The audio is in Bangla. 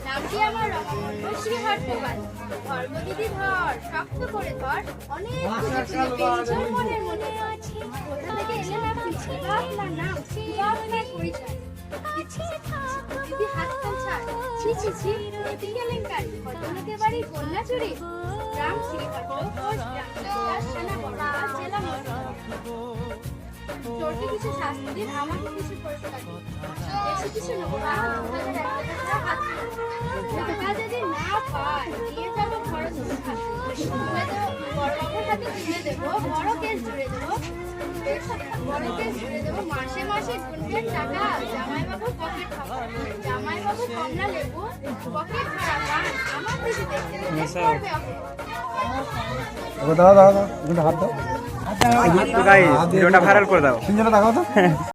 নামটি আমার রমামণ্ডল শ্রীহর প্রবাদ। ধর্মদিদি ধর, শক্ত করে ধর, অনেক বেঞ্জর মনের মনে আছে। কোথা থেকে এলেন আপনি? কি আপনার নাম? কি আপনার পরিচয়? দিদি হাত কাল ছাড়। ছি ছি ছি, এটি কেলেঙ্কারি। ভদ্রলোকের বাড়ি কন্যা চুরি। গ্রাম শ্রীহট্ট, পোস্ট গ্রাম সেনাপড়া, জেলা ময়ূরভঞ্জ। চোরকে কিছু শাস্তি দিন, আমাকে কিছু পুরস্কার দিন। বেশি কিছু নেব না, 2001 হাত টাকা যদি না পায় দিয়ে যাবো খরচ তুলে দেবো, বড়বাবুর হাতে তুলে দেবো, বড় কেস জুড়ে দেবো, বড় কেস জুড়ে দেবো। মাসে মাসে গুনবেন টাকা, জামাইবাবু পকেট খাবো। জামাইবাবু কমলা লেবু, পকেট ভরা পান, আমার দিকে দেখতে দেখতে করবে দাও দাও দাও, হাত দাও। ভিডিওটা ভাইরাল করে দাও। তিনজনে দেখাও তো।